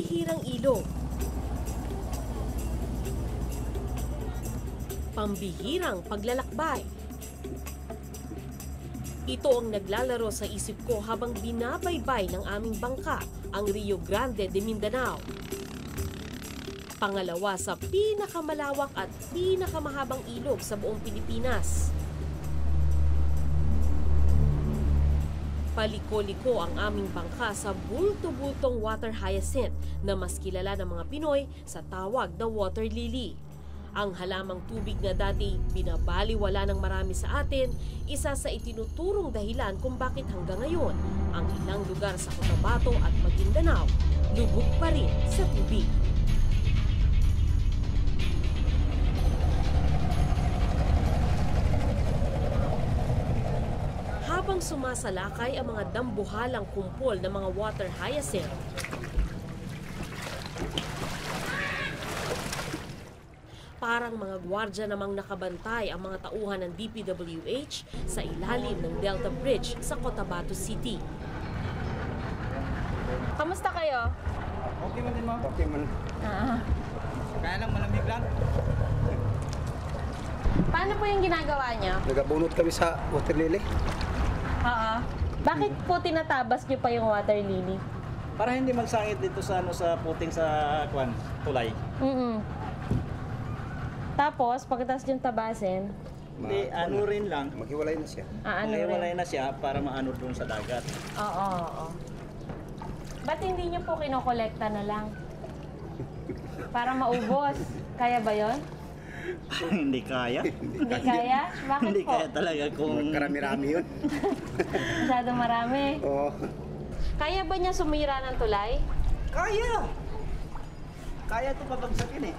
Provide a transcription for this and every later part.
Bihirang ilog. Pambihirang paglalakbay. Ito ang naglalaro sa isip ko habang binabaybay ng aming bangka ang Rio Grande de Mindanao. Pangalawa sa pinakamalawak at pinakamahabang ilog sa buong Pilipinas. Paliko-liko ang aming bangka sa bulto-bultong water hyacinth na mas kilala ng mga Pinoy sa tawag na water lily. Ang halamang tubig na dati binabaliwala ng marami sa atin, isa sa itinuturong dahilan kung bakit hanggang ngayon ang ilang lugar sa Cotabato at Maguindanao lubog pa rin sa tubig. Habang sumasalakay ang mga dambuhalang kumpol ng mga water hyacinth, parang mga gwardya namang nakabantay ang mga tauhan ng DPWH sa ilalim ng Delta Bridge sa Cotabato City. Kamusta kayo? Okay man din, ma'am. Okay man. Kaya lang malamig lang. Paano po yung ginagawa niyo? Nagabunot kami sa water lily. Oo. Bakit po tinatabas niyo pa yung water lily? Para hindi magsangit dito sa sa puting sa tulay. Tapos, pagkatapos yung tabasin, Hindi, ano rin lang. Maghiwalay na siya. Hiwalay na siya para maano doon sa dagat. Oo. Ba't hindi niyo po kinokolekta na lang? Para maubos. Kaya ba yon? Hindi kaya. Hindi kaya? Bakit Hindi po? kaya talaga kung... Karami-rami yun. Masyadong marami. Oo. Kaya ba niya sumira ng tulay? Kaya! Kaya ito pabagsakin eh.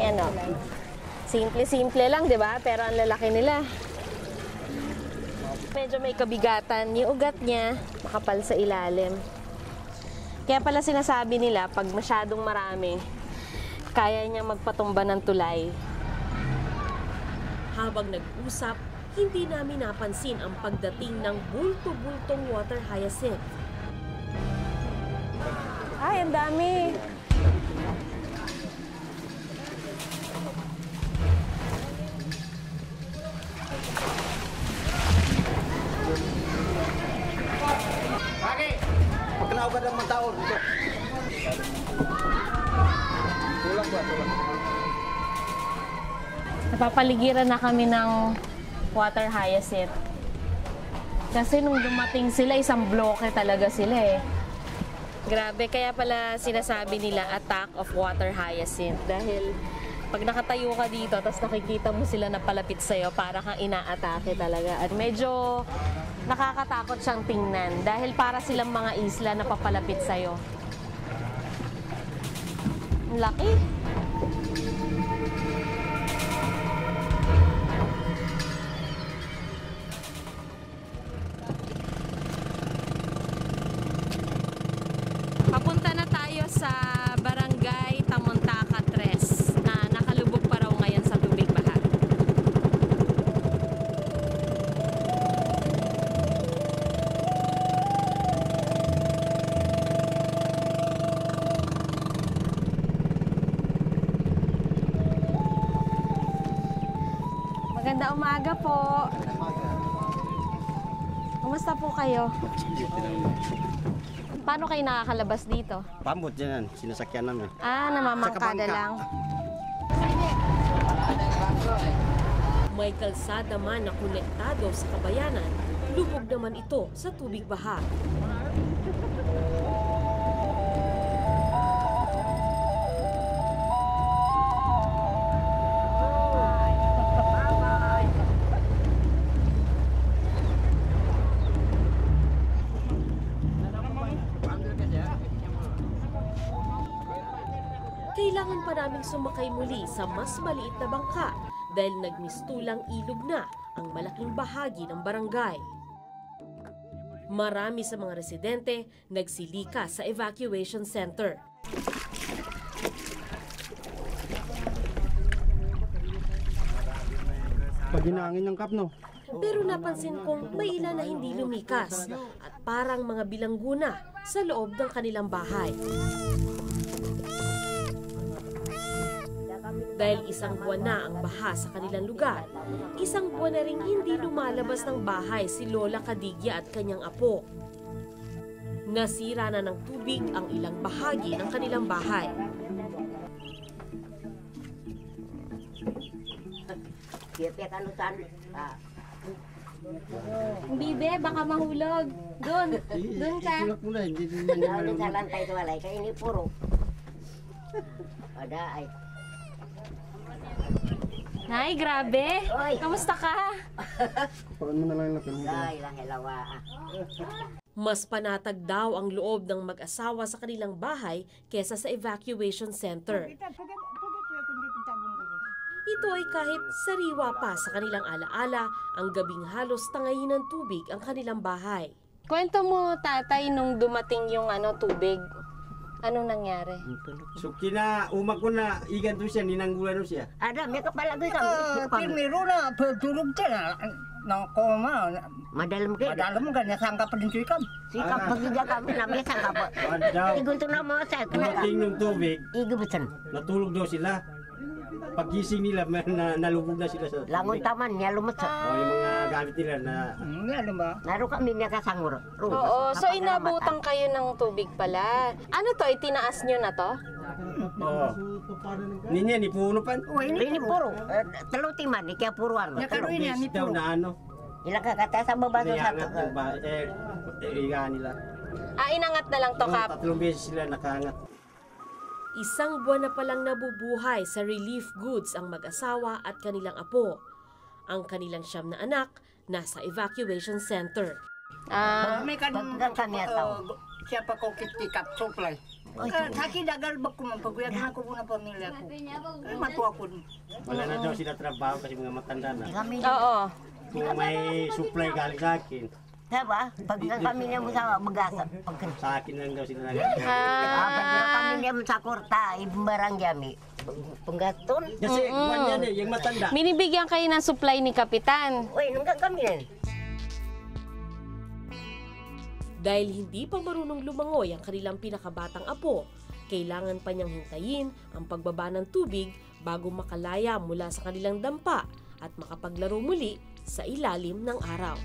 Yan o. Simple-simple lang, di ba? Pero ang lalaki nila. Medyo may kabigatan. Yung ugat niya, makapal sa ilalim. Kaya pala sinasabi nila, pag masyadong marami, kaya niyang magpatumba ng tulay. Habang nag-usap, hindi namin napansin ang pagdating ng bulto-bultong water hyacinth. Ay, ang dami! Pagkanaugad ang mga tao dito. Tulang ba? Tulang. Napapaligiran na kami ng water hyacinth. Kasi nung dumating sila, isang bloke talaga sila eh. Grabe, kaya pala sinasabi nila attack of water hyacinth. Dahil pag nakatayo ka dito, tapos nakikita mo sila na palapit sa'yo, para kang inaatake talaga. At medyo nakakatakot siyang tingnan dahil para silang mga isla na papalapit sa'yo. Ang laki! Papunta na tayo sa Barangay Tamontaka 3 na nakalubog pa raw ngayon sa tubig baha. Maganda umaga po. Kumusta po kayo? Paano kayo nakakalabas dito? Pamot dyan, sinasakyan namin. Namamangkada lang. May kalsada man na konektado sa kabayanan, lubog naman ito sa tubig baha. Kailangan pa naming sumakay muli sa mas maliit na bangka dahil nagmistulang ilog na ang malaking bahagi ng barangay. Marami sa mga residente nagsilika sa evacuation center. Pag hinangin ng kap, no? Pero napansin kong may ilan na hindi lumikas at parang mga bilangguna sa loob ng kanilang bahay. Dahil isang buwan na ang baha sa kanilang lugar, isang buwan na ring hindi lumalabas ng bahay si Lola Cadiglia at kanyang apo. Nasira na ng tubig ang ilang bahagi ng kanilang bahay. Bibe, baka mahulog. Doon ka. Tulak mo na, hindi naman yung Ano sa lantay ko walay, kaya ini puro. Ada ay. Nay, grabe. Oy. Kamusta ka? Paano mo na lang natin? Ay, lahilawa. Mas panatag daw ang loob ng mag-asawa sa kanilang bahay kesa sa evacuation center. Ito ay kahit sariwa pa sa kanilang alaala, ang gabing halos tangayin ng tubig ang kanilang bahay. Kwento mo, tatay, nung dumating yung tubig. Anong nangyari? So umag ko na igan to siya, ninanggulan siya. Ada, may kapalagoy ka. Pirmiro na, pagtulog siya na koma. Madalam kayo. Madalam mo ganyan, sangka pa din sikap. Sikap pagigya kami na may sangka pa. Daw, Igun to na mga sa dumating ng tubig, Igubutan. natulog daw sila. Pagising nila, nalubog na sila sa Langon taman niya lumutsa. yung mga gamit nila na Ano ba? Naro kami niya kasangur. Oo, so inabutan kayo ng tubig pala. Ano to, itinaas nyo na to? ninya ni puno pan. Ini puro. Teluti man, ni kaya puruan. Nakaroon niya, ni Daw puro. na ano, Ilang kakata sa baba sa nayangat ng iga nila. Inangat na lang to, Kap. 3 beses sila nakaangat. Isang buwan na palang nabubuhay sa relief goods ang mag-asawa at kanilang apo. Ang kanilang 9 na anak nasa evacuation center. May kan Pagka kami ataw. siya pa ko kitikap supply. Kaki dagal ba ko man paguyag na ko na pamilya ko. Ay matuwa ko. Wala na daw sila trabaho kasi mga matanda na. Kami Oo. Kung may supply galing sa akin, diba? Pagka kami niya mo sa magasa. sa akin lang daw sila Pagka kami niya mo sa kurta, ibang yami. Penggaton. Kasi buwan yan yung matanda. Binibigyan kayo ng supply ni Kapitan. Uy, nung kami yan. Dahil hindi pa marunong lumangoy ang kanilang pinakabatang apo, kailangan pa niyang hintayin ang pagbaba ng tubig bago makalaya mula sa kanilang dampa at makapaglaro muli sa ilalim ng araw.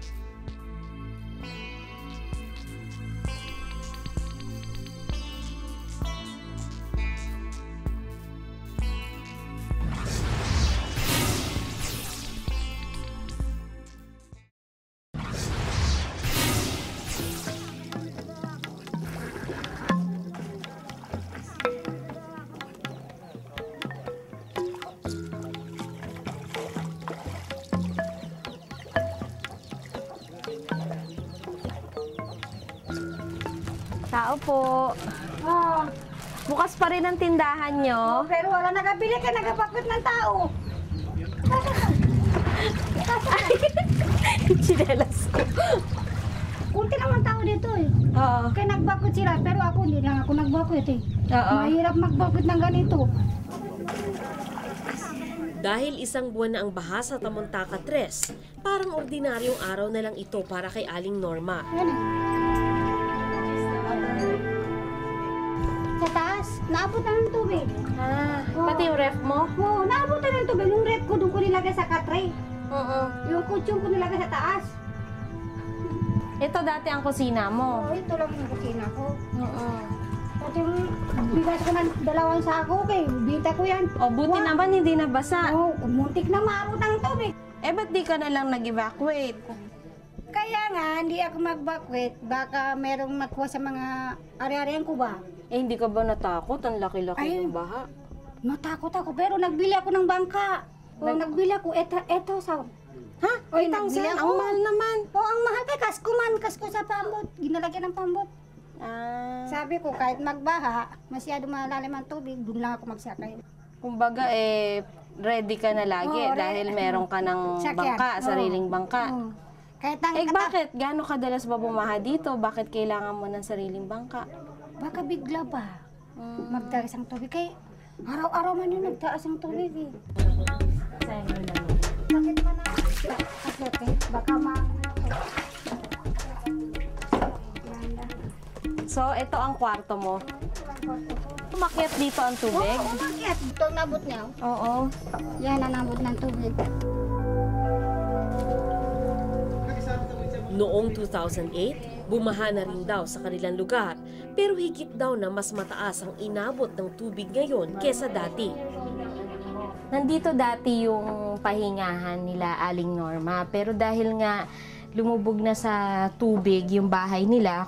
Tao po. Bukas pa rin ang tindahan nyo. Pero wala nagabili ka, nagapakot ng tao. Chinelas ko. Kunti naman tao dito eh. Oo. Kaya nagbakot sila, pero ako hindi lang ako nagbakot eh. Oo. Mahirap magbakot ng ganito. Dahil isang buwan na ang baha sa Tamuntaka 3, parang ordinaryong araw na lang ito para kay Aling Norma. Yan eh. Sa taas, naabot na ng tubig. Pati yung ref mo? Oo, naabot na ng tubig. Yung rep ko doon ko nilagay sa katray. Oo. Yung kutsyon ko nilagay sa taas. Ito dati ang kusina mo. Oo, ito lang yung kusina ko. Oo. At yung bigas ko ng 2 sako, okay, bita ko yan. O, buti naman hindi nabasa. Oo, muntik na maabot ng tubig. Eh, ba't di ka na lang nag-evacuate? Kaya nga, hindi ako mag-evacuate. Baka merong makuha sa mga ari-arian ko ba? Eh, hindi ka ba natakot? Ang laki-laki Ay. ng baha. Natakot ako, pero nagbili ako ng bangka. O, nagbili ako, eto sa... Ha? O, nagbili ako. Ang mahal naman. O, ang mahal kay kasko man, kasko sa pambot. Ginalagyan ng pambot. Sabi ko, kahit magbaha, masyado malalim ang tubig, doon lang ako magsakay. Kumbaga, ready ka na lagi Oo, dahil meron ka ng Sakyan. bangka, Oo. sariling bangka. Oo. Kahit ang Bakit? Gaano kadalas ba bumaha dito? Bakit kailangan mo ng sariling bangka? Baka bigla ba? Magtaas ang tubig. Kaya araw-araw man yun nagtaas ang tubig eh. Bakit man na? Akyate, baka So, ito ang kwarto mo. Umakyat dito ang tubig? Oo, umakyat. Ito ang nabot niya. Oo. Yan ang nabot ng tubig. Noong 2008, bumaha na rin daw sa kanilang lugar, pero higit daw na mas mataas ang inabot ng tubig ngayon kesa dati. Nandito dati yung pahingahan nila Aling Norma, pero dahil nga lumubog na sa tubig yung bahay nila,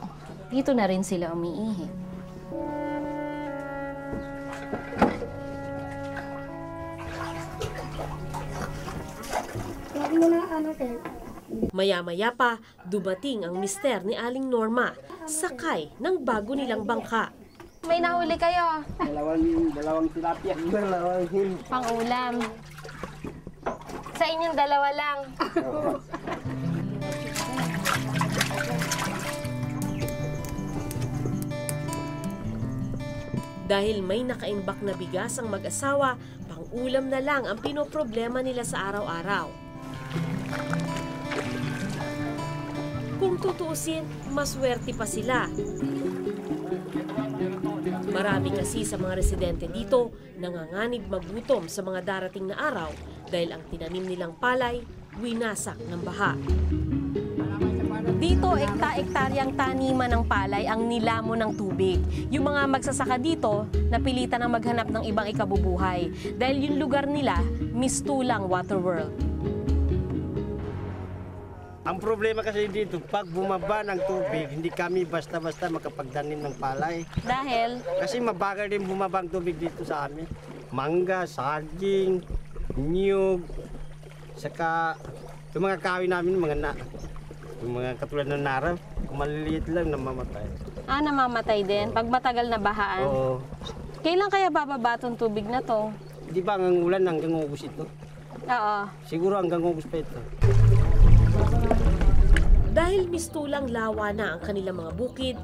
dito na rin sila umiihi. Lagi mo na ano kayo. Maya-maya pa, dumating ang mister ni Aling Norma, sakay ng bago nilang bangka. May nahuli kayo. Dalawang tilapia. Dalawang him. Pang-ulam. Sa inyong dalawa lang. Dahil may nakaimbak na bigas ang mag-asawa, pang-ulam na lang ang pinoproblema nila sa araw-araw. Kung tutuusin, maswerte pa sila. Marami kasi sa mga residente dito nanganganib magutom sa mga darating na araw dahil ang tinanim nilang palay winasak ng baha. Dito, ekta-ektaryang taniman ng palay ang nilamon ng tubig. Yung mga magsasaka dito, napilitan ang maghanap ng ibang ikabubuhay dahil yung lugar nila, mistulang Waterworld. Ang problema kasi dito, pag bumaba ng tubig, hindi kami basta-basta makapagdanim ng palay. Dahil, Kasi mabagal din bumaba ang tubig dito sa amin. Mangga, saging, niyog, saka yung mga kahoy namin, yung mga katulad ng narab, maliliit lang namamatay. namamatay din pag matagal na bahaan. Oo. Kailan kaya bababa tong tubig na to? Di ba ang ulan hanggang August ito? Oo. Siguro hanggang August pa ito. Dahil mistulang lawa na ang kanilang mga bukid,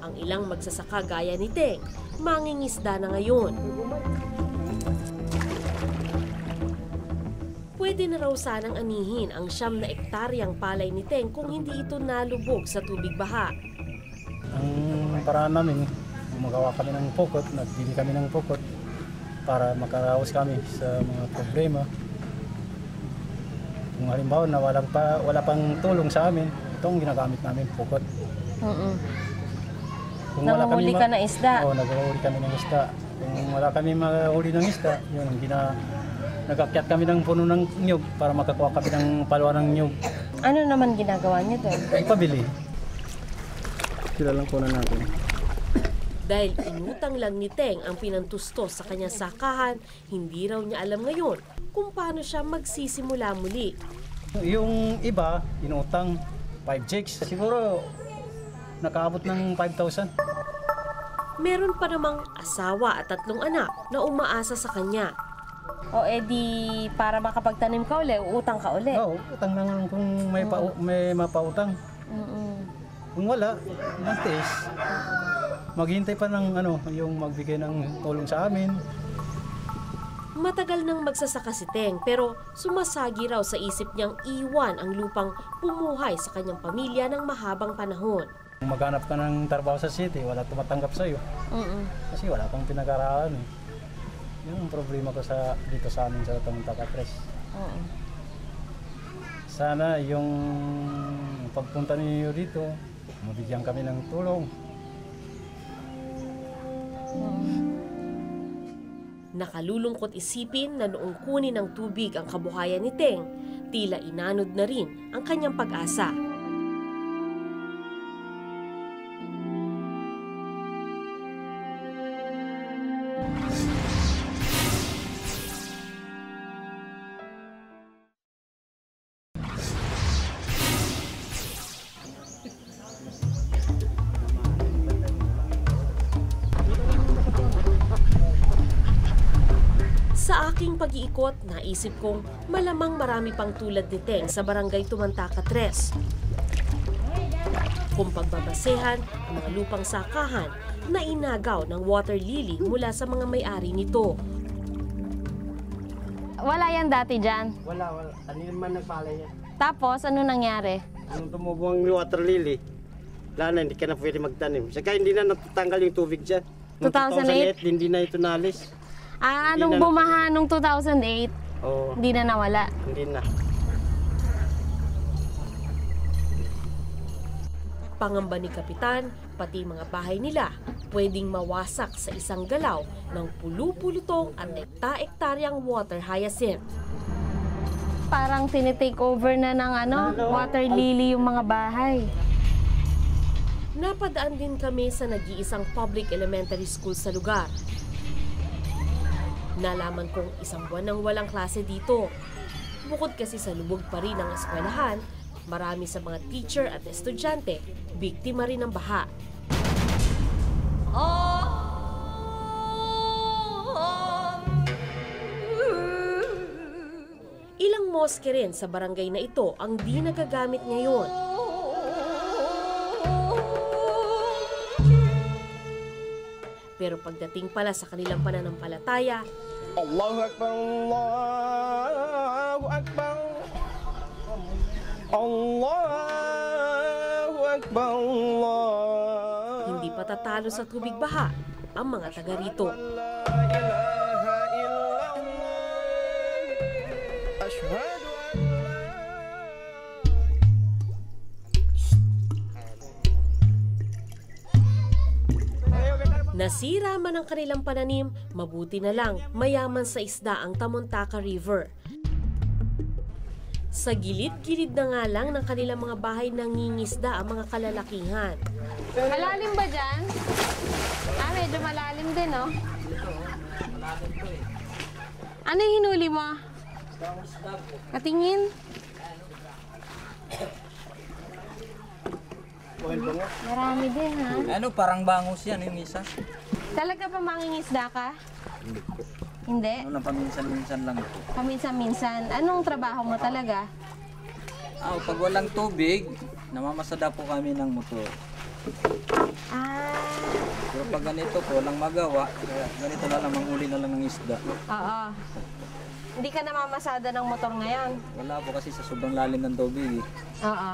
ang ilang magsasaka gaya ni Teng, mangingisda na ngayon. Pwede na raw sanang anihin ang 9 na ektaryang palay ni Teng kung hindi ito nalubog sa tubig baha. Ang paraan namin, gumagawa kami ng pukot, nagbili kami ng pukot para makaraos kami sa mga problema. Kung halimbawa na wala pang tulong sa amin, ito ang ginagamit namin, pukot. Kung Nanguhuli ka na isda? Oo, naghuli kami ng isda. Kung wala kami mahuli ng isda, yun, nagakyat kami ng puno ng nyug para makakuha kami ng palwa ng nyug. Ano naman ginagawa niyo doon? Ipabili. Sila lang kunan natin. Dahil inutang lang ni Teng ang pinantusto sa kanyang sakahan, hindi raw niya alam ngayon kung paano siya magsisimula muli. Yung iba, inutang 5 jigs. Siguro nakaabot ng 5,000. Meron pa namang asawa at 3 anak na umaasa sa kanya. O edi para makapagtanim ka uli, uutang ka uli. Oo, utang lang kung may mapautang. Kung wala, nagtiis. Maghintay pa ng yung magbigay ng tulong sa amin. Matagal nang magsasaka si Teng pero sumasagi raw sa isip niyang iwan ang lupang pumuhay sa kanyang pamilya ng mahabang panahon. Kung maghanap ka ng trabaho sa city, wala tumatanggap sa'yo. Kasi wala kang pinag-aralan eh. Yun ang problema ko dito sa amin sa Tamantacatres. Sana yung pagpunta ninyo dito, mabigyan kami ng tulong. Nakalulungkot isipin na noong kunin ng tubig ang kabuhayan ni Teng, tila inanod na rin ang kanyang pag-asa. Sa aking pag-iikot, naisip kong malamang marami pang tulad ni Teng sa barangay Tamantacatres. Kung pagbabasehan ang mga lupang sakahan na inagaw ng water lily mula sa mga may-ari nito. Wala yan dati dyan. Wala. Kanina man nagpalay yan. Tapos, ano nangyari? Nung tumubo ang water lily, wala na, hindi ka na pwede magtanim. Saka hindi na natatanggal yung tubig dyan. Noong 2008? 2008, hindi na ito nalis. Nung bumaha nung 2008, Oo, hindi na nawala. hindi na. Pangamba ni Kapitan, pati mga bahay nila, pwedeng mawasak sa isang galaw ng pulu-pulutong at ekta-ektaryang water hyacinth. Parang tinitake over na ng water lily yung mga bahay. Napadaan din kami sa nag-iisang public elementary school sa lugar. Nalaman kong isang buwan nang walang klase dito. Bukod kasi sa lubog pa rin ang eskwelahan, marami sa mga teacher at estudyante, biktima rin ng baha. Ilang moske rin sa barangay na ito ang di nagagamit ngayon. Pero pagdating pala sa kanilang pananampalataya, Allahu Akbar, Allahu Akbar, Allahu Akbar, Allah. hindi patatalo sa tubig baha ang mga taga rito. Nasira man ang kanilang pananim, mabuti na lang mayaman sa isda ang Tamontaka River. Sa gilid-gilid na nga lang ng kanilang mga bahay nangingisda ang mga kalalakihan. Malalim ba dyan? Medyo malalim din, no? Ano yung hinuli mo? Patingin? Marami din, ha? Ano, parang bangus yan yung isa. Talaga pa mangingisda ka? Hindi? Ano, paminsan-minsan lang. Paminsan-minsan. Anong trabaho mo talaga? Pag walang tubig, namamasada po kami ng motor. Pero pag ganito po, walang magawa, kaya ganito na lang, manghuli na lang ng isda. Oo. Hindi ka namamasada ng motor ngayon? Wala po kasi sa sobrang lalim ng tubig. Oo.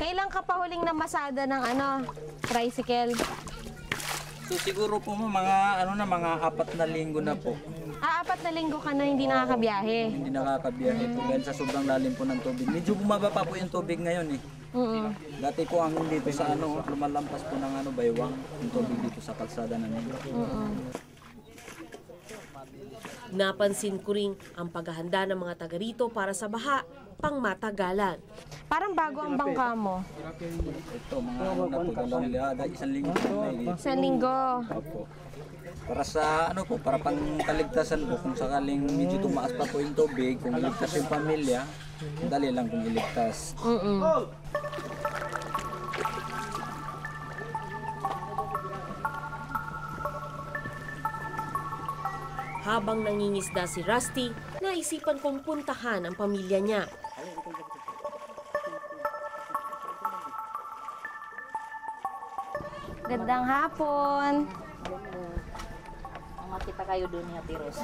Kailan ka pa huling namasada ng tricycle? So siguro po mga mga 4 na linggo na po. 4 na linggo ka na hindi nakakabiyahe. Hindi nakakabiyahe po dahil sa sobrang lalim po ng tubig. Medyo bumaba pa po yung tubig ngayon eh. Dati po ang dito sa lumalampas po ng baywang yung tubig dito sa kalsada na nila. Napansin ko rin ang paghahanda ng mga taga rito para sa baha, pangmatagalan. Parang bago ang bangka mo. Ito, mga napagandang liada, 1 linggo po na eh. 1 linggo. Opo. Para sa para pang kaligtasan po, kung sakaling medyo tumaas pa po yung tubig, kung iligtas yung pamilya, dali lang kung iligtas. Habang nangingisda si Rusty, naisipan kong puntahan ang pamilya niya. Gandang hapon. Makita kayo doon ni Ate Ros.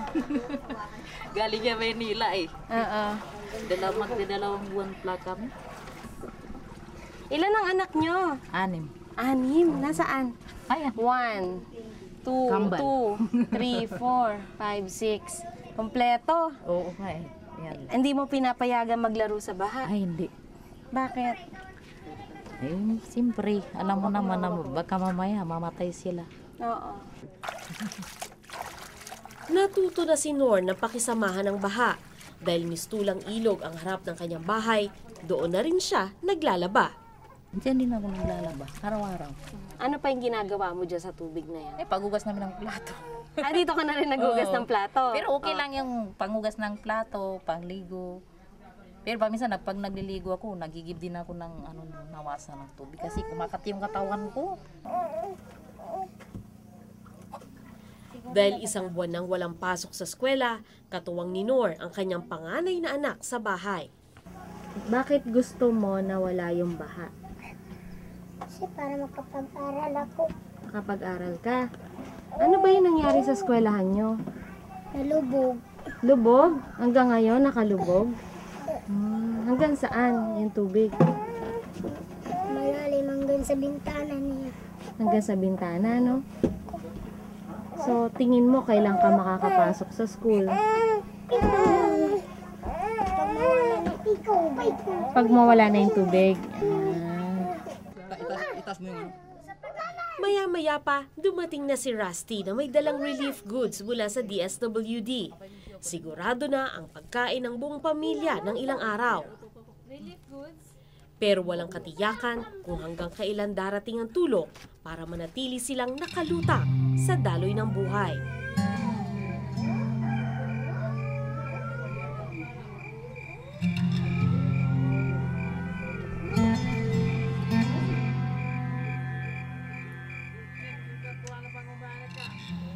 Galing niya Manila eh. Oo. Magdadalawang buwan pala kami. Ilan ang anak nyo? 6. 6. Nasaan? Ayan. 1, 2, 3, 4, 5, 6. Kompleto. Oo nga eh. Yan. Hindi mo pinapayagan maglaro sa baha? Ay, hindi. Bakit? Eh, siyempre, alam mo naman na baka mamaya mamatay sila. Oo. Natuto na si Nor na pakisamahan ng baha. Dahil mistulang ilog ang harap ng kanyang bahay, doon na rin siya naglalaba. Diyan din ako naglalaba, araw-araw. Ano pa yung ginagawa mo dyan sa tubig na yan? Eh, pagugas namin ng plato. Dito ka na rin nagugas ng plato? Pero okay lang yung pangugas ng plato, pangligo. Pero paminsan, pag nagliligo ako, nagigib din ako ng nawasan ng tubig. Kasi kumakat yung katawan ko. Dahil 1 buwan nang walang pasok sa eskwela, katuwang ni Nor ang kanyang panganay na anak sa bahay. Bakit gusto mo na wala yung baha? Kasi para makapag-aral ako. Makapag-aral ka? Ano ba yung nangyari sa eskwelahan nyo? Nalubog. Lubog? Hanggang ngayon nakalubog? Hanggang saan yung tubig? Malalim hanggang sa bintana niya. Hanggang sa bintana, no? So, tingin mo kailan ka makakapasok sa school? Pag mawala na yung tubig. Itas mo yung Maya-maya pa, dumating na si Rusty na may dalang relief goods mula sa DSWD. Sigurado na ang pagkain ng buong pamilya ng ilang araw. Pero walang katiyakan kung hanggang kailan darating ang tulong para manatili silang nakalutang sa daloy ng buhay.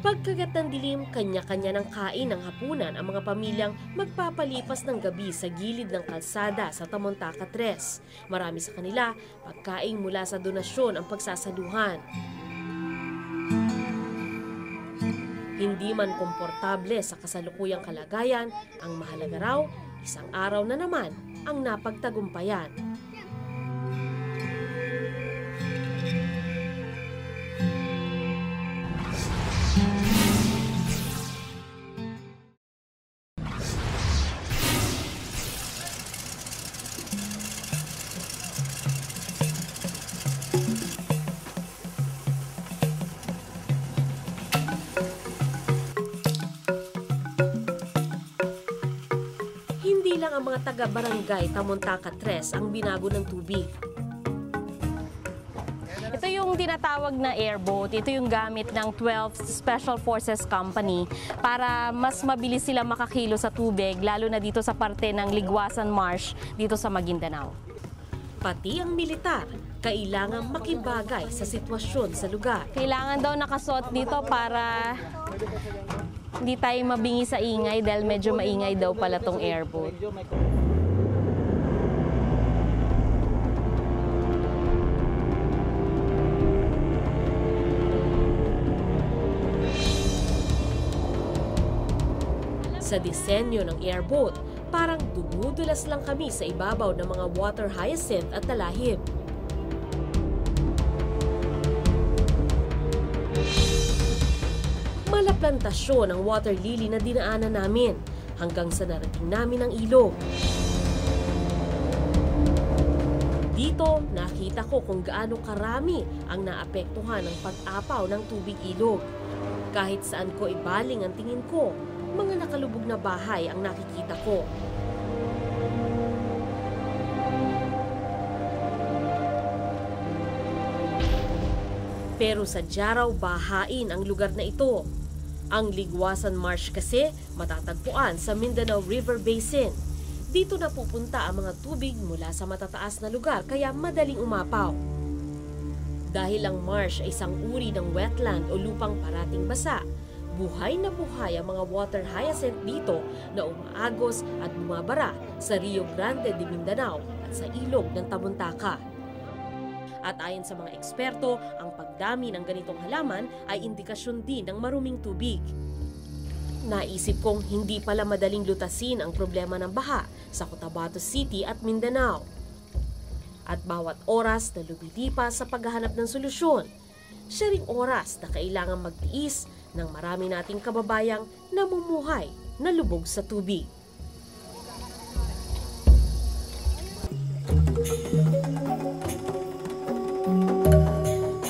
Pagkagat ng dilim, kanya-kanya ng kain ng hapunan ang mga pamilyang magpapalipas ng gabi sa gilid ng kalsada sa Tamontaka 3. Marami sa kanila, pagkain mula sa donasyon ang pagsasaluhan. Hindi man komportable sa kasalukuyang kalagayan, ang mahalaga raw, isang araw na naman ang napagtagumpayan. Hindi lang ang mga taga-barangay Tamontaka 3 ang binago ng tubig. Ito yung tinatawag na airboat. Ito yung gamit ng 12th Special Forces Company para mas mabilis sila makakilo sa tubig, lalo na dito sa parte ng Ligwasan Marsh dito sa Maguindanao. Pati ang militar, kailangang makibagay sa sitwasyon sa lugar. Kailangan daw nakasuot dito para hindi tayo mabingi sa ingay dahil medyo maingay daw pala tong airboat. Sa disenyo ng airboat, parang dumudulas lang kami sa ibabaw ng mga water hyacinth at talahib. Malaplantasyon ang water lily na dinaanan namin hanggang sa narating namin ang ilog. Dito, nakita ko kung gaano karami ang naapektuhan ng pag-apaw ng tubig ilog. Kahit saan ko ibaling ang tingin ko, mga nakalubog na bahay ang nakikita ko. Pero sadya raw bahain ang lugar na ito. Ang Ligwasan Marsh kasi matatagpuan sa Mindanao River Basin. Dito na pupunta ang mga tubig mula sa matataas na lugar kaya madaling umapaw. Dahil ang marsh ay isang uri ng wetland o lupang parating basa, buhay na buhay ang mga water hyacinth dito na umaagos at bumabara sa Rio Grande de Mindanao at sa ilog ng Tamontaka. At ayon sa mga eksperto, ang pagdami ng ganitong halaman ay indikasyon din ng maruming tubig. Naisip kong hindi pala madaling lutasin ang problema ng baha sa Cotabato City at Mindanao. At bawat oras na lumilipas sa paghahanap ng solusyon, siya ring oras na kailangan magtiis ng marami nating kababayang namumuhay na lubog sa tubig.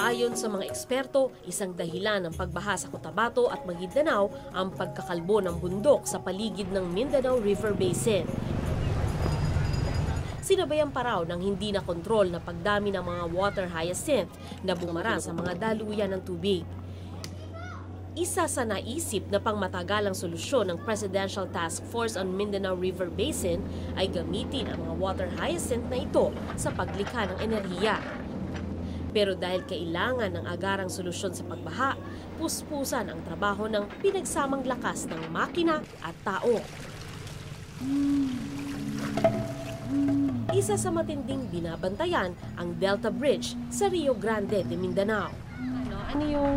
Ayon sa mga eksperto, isang dahilan ng pagbaha sa Cotabato at Maguindanao ang pagkakalbo ng bundok sa paligid ng Mindanao River Basin. Sinabayan pa raw ng hindi na kontrol na pagdami ng mga water hyacinth na bumara sa mga daluyan ng tubig. Isa sa naisip na pangmatagalang solusyon ng Presidential Task Force on Mindanao River Basin ay gamitin ang mga water hyacinth na ito sa paglikha ng enerhiya. Pero dahil kailangan ng agarang solusyon sa pagbaha, puspusan ang trabaho ng pinagsamang lakas ng makina at tao. Isa sa matinding binabantayan ang Delta Bridge sa Rio Grande de Mindanao. Ano yung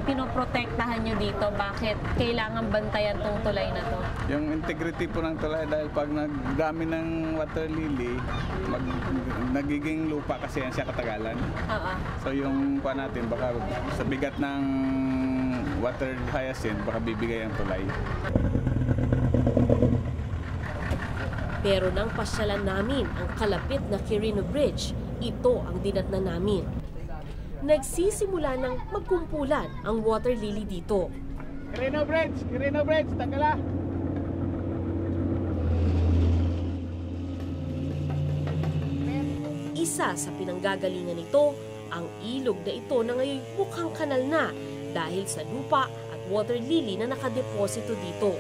pinoprotektahan nyo dito? Bakit kailangan bantayan tong tulay na to? Yung integrity po ng tulay dahil pag nagdami ng water lily, nagiging lupa kasi yan siya katagalan. So yung pa natin, baka sa bigat ng water hyacinth, baka bibigay ang tulay. Pero nang pasyalan namin ang kalapit na Quirino Bridge, ito ang dinatnan namin. Nagsisimula ng magkumpulan ang water lily dito. Quirino Bridge, tagala! Isa sa pinanggagalingan nito, ang ilog na ito na ngayon mukhang kanal na dahil sa lupa at water lily na nakadeposito dito.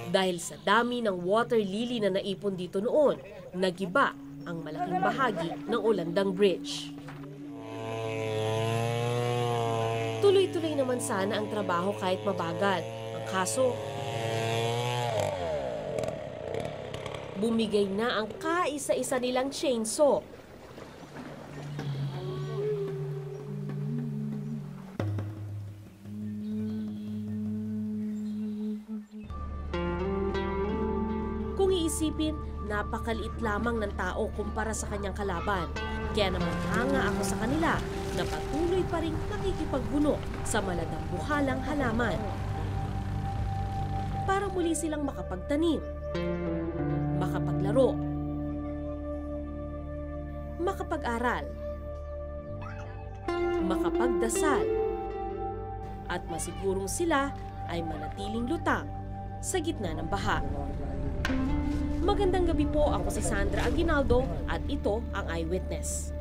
Dahil sa dami ng water lily na naipon dito noon, nagiba ang malaking bahagi ng Ulandang Bridge. Tuloy-tuloy naman sana ang trabaho kahit mabagal. Ang kaso, bumigay na ang kaisa-isa nilang chainsaw. Kung iisipin, napakaliit lamang ng tao kumpara sa kanyang kalaban. Kaya naman hanga ako sa kanila na patuloy pa rin nakikipagbuno sa maladambuhalang halaman. Para muli silang makapagtanim, makapaglaro, makapag-aral, makapagdasal, at masigurong sila ay manatiling lutang sa gitna ng baha. Magandang gabi po, ako si Sandra Aguinaldo at ito ang Eyewitness.